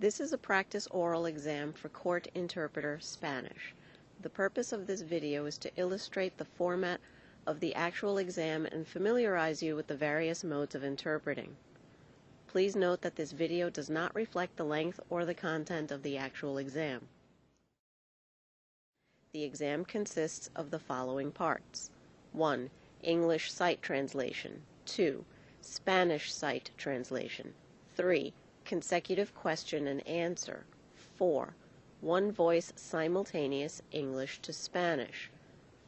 This is a practice oral exam for Court Interpreter Spanish. The purpose of this video is to illustrate the format of the actual exam and familiarize you with the various modes of interpreting. Please note that this video does not reflect the length or the content of the actual exam. The exam consists of the following parts. 1. English sight translation. 2. Spanish sight translation. 3. Consecutive question and answer. 4. One voice simultaneous English to Spanish.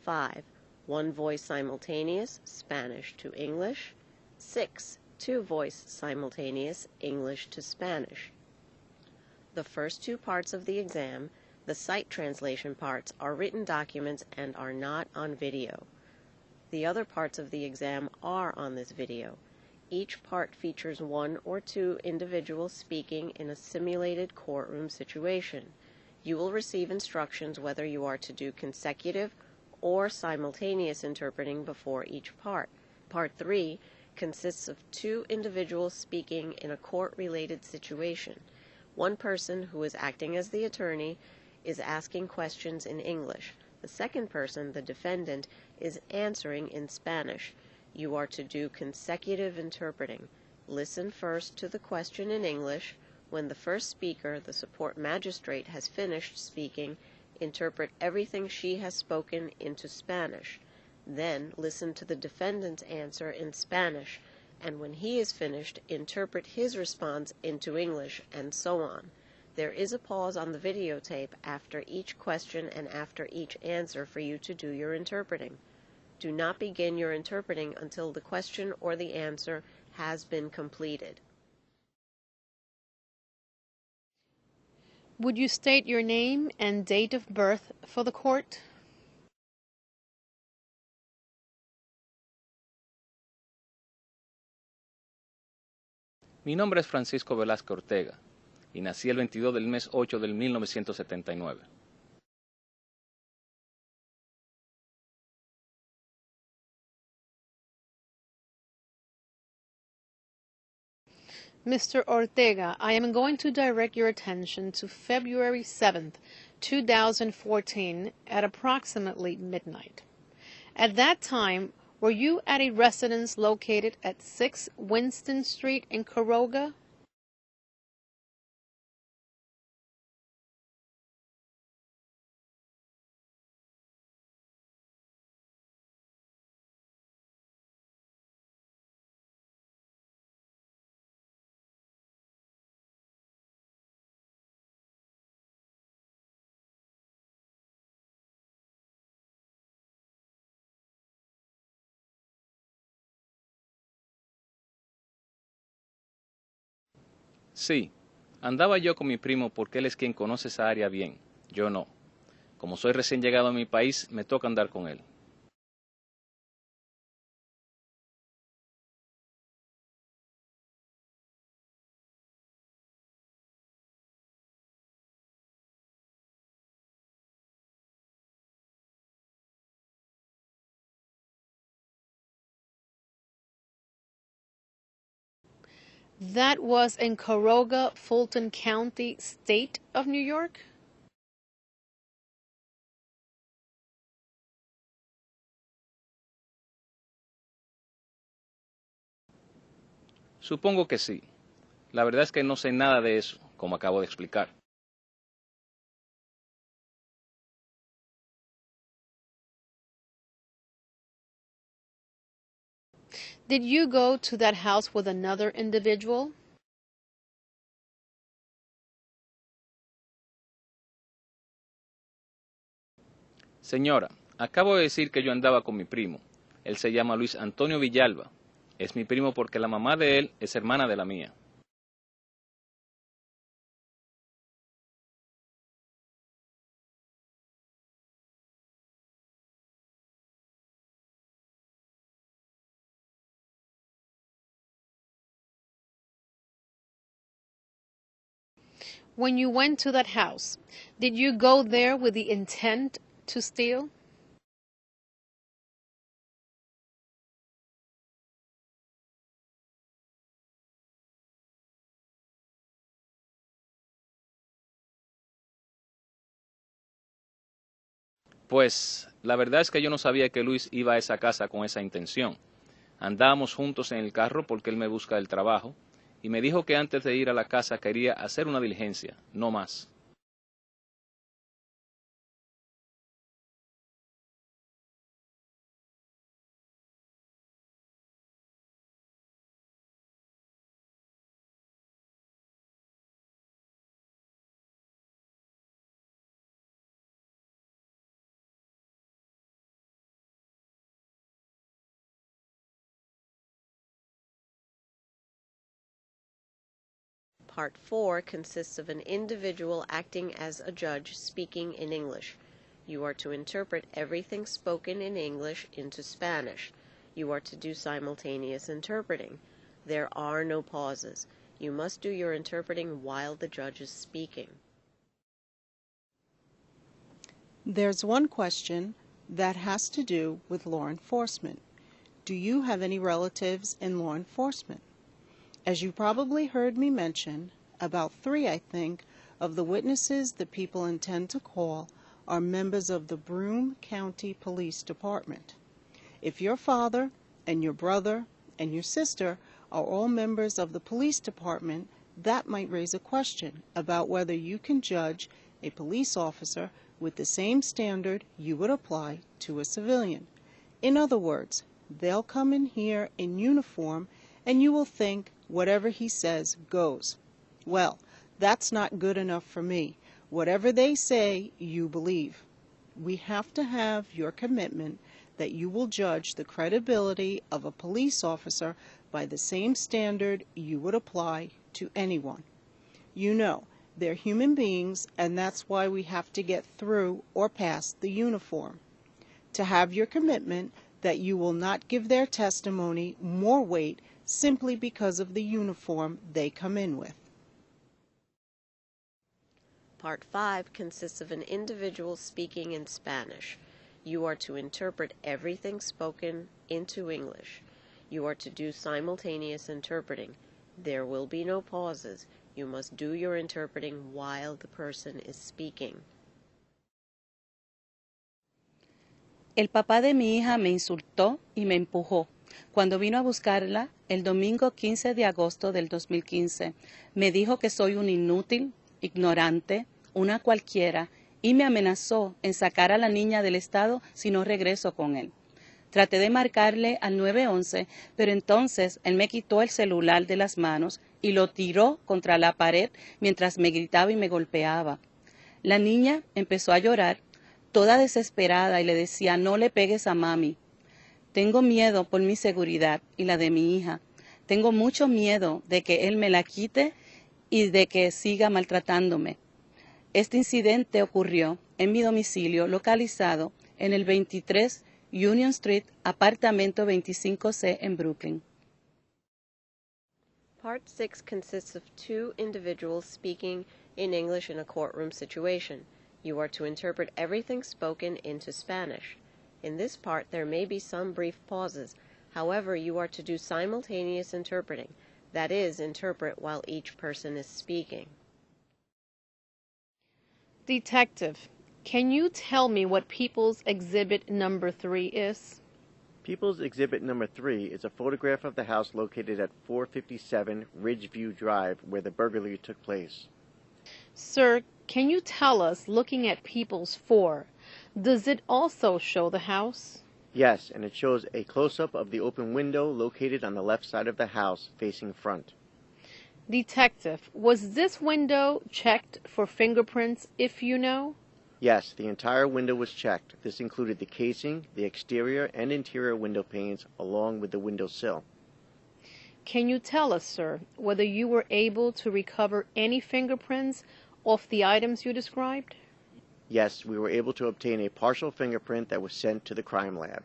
5. One voice simultaneous Spanish to English. 6. Two voice simultaneous English to Spanish. The first two parts of the exam, the sight translation parts, are written documents and are not on video. The other parts of the exam are on this video. Each part features one or two individuals speaking in a simulated courtroom situation. You will receive instructions whether you are to do consecutive or simultaneous interpreting before each part. Part 3 consists of two individuals speaking in a court-related situation. One person, who is acting as the attorney, is asking questions in English. The second person, the defendant, is answering in Spanish. You are to do consecutive interpreting. Listen first to the question in English. When the first speaker, the support magistrate, has finished speaking, interpret everything she has spoken into Spanish. Then listen to the defendant's answer in Spanish, and when he is finished, interpret his response into English, and so on. There is a pause on the videotape after each question and after each answer for you to do your interpreting. Do not begin your interpreting until the question or the answer has been completed. Would you state your name and date of birth for the court? Mi nombre es Francisco Velasco Ortega y nací el 22 del mes 8 del 1979. Mr. Ortega, I am going to direct your attention to February 7th, 2014 at approximately midnight. At that time, were you at a residence located at 6 Winston Street in Quiroga? Sí, andaba yo con mi primo porque él es quien conoce esa área bien, yo no. Como soy recién llegado a mi país, me toca andar con él. That was in Quiroga, Fulton County, State of New York? Supongo que sí. La verdad es que no sé nada de eso, como acabo de explicar. Did you go to that house with another individual? Señora, acabo de decir que yo andaba con mi primo. Él se llama Luis Antonio Villalba. Es mi primo porque la mamá de él es hermana de la mía. When you went to that house, did you go there with the intent to steal? Pues la verdad es que yo no sabía que Luis iba a esa casa con esa intención. Andábamos juntos en el carro porque él me busca del trabajo y me dijo que antes de ir a la casa quería hacer una diligencia, no más. Part 4 consists of an individual acting as a judge speaking in English. You are to interpret everything spoken in English into Spanish. You are to do simultaneous interpreting. There are no pauses. You must do your interpreting while the judge is speaking. There's one question that has to do with law enforcement. Do you have any relatives in law enforcement? As you probably heard me mention, about 3, I think, of the witnesses that people intend to call are members of the Broome County Police Department. If your father and your brother and your sister are all members of the police department, that might raise a question about whether you can judge a police officer with the same standard you would apply to a civilian. In other words, they'll come in here in uniform and you will think whatever he says goes. Well, that's not good enough for me. Whatever they say, you believe. We have to have your commitment that you will judge the credibility of a police officer by the same standard you would apply to anyone. You know, they're human beings, and that's why we have to get through or past the uniform. To have your commitment that you will not give their testimony more weight simply because of the uniform they come in with. Part 5 consists of an individual speaking in Spanish. You are to interpret everything spoken into English. You are to do simultaneous interpreting. There will be no pauses. You must do your interpreting while the person is speaking. El papá de mi hija me insultó y me empujó. Cuando vino a buscarla el domingo 15 de agosto del 2015, me dijo que soy un inútil, ignorante, una cualquiera, y me amenazó en sacar a la niña del estado si no regreso con él. Traté de marcarle al 911, pero entonces él me quitó el celular de las manos y lo tiró contra la pared mientras me gritaba y me golpeaba. La niña empezó a llorar, toda desesperada, y le decía, no le pegues a mami. Tengo miedo por mi seguridad y la de mi hija. Tengo mucho miedo de que él me la quite y de que siga maltratándome. Este incidente ocurrió en mi domicilio localizado en el 23 Union Street, apartamento 25C en Brooklyn. Part 6 consists of 2 individuals speaking in English in a courtroom situation. You are to interpret everything spoken into Spanish. In this part, there may be some brief pauses. However, you are to do simultaneous interpreting. That is, interpret while each person is speaking. Detective, can you tell me what People's Exhibit number 3 is? People's Exhibit number 3 is a photograph of the house located at 457 Ridgeview Drive where the burglary took place. Sir, can you tell us, looking at People's 4, does it also show the house? Yes, and it shows a close-up of the open window located on the left side of the house facing front. Detective, was this window checked for fingerprints, if you know? Yes, the entire window was checked. This included the casing, the exterior and interior window panes, along with the window sill. Can you tell us, sir, whether you were able to recover any fingerprints off the items you described? Yes, we were able to obtain a partial fingerprint that was sent to the crime lab.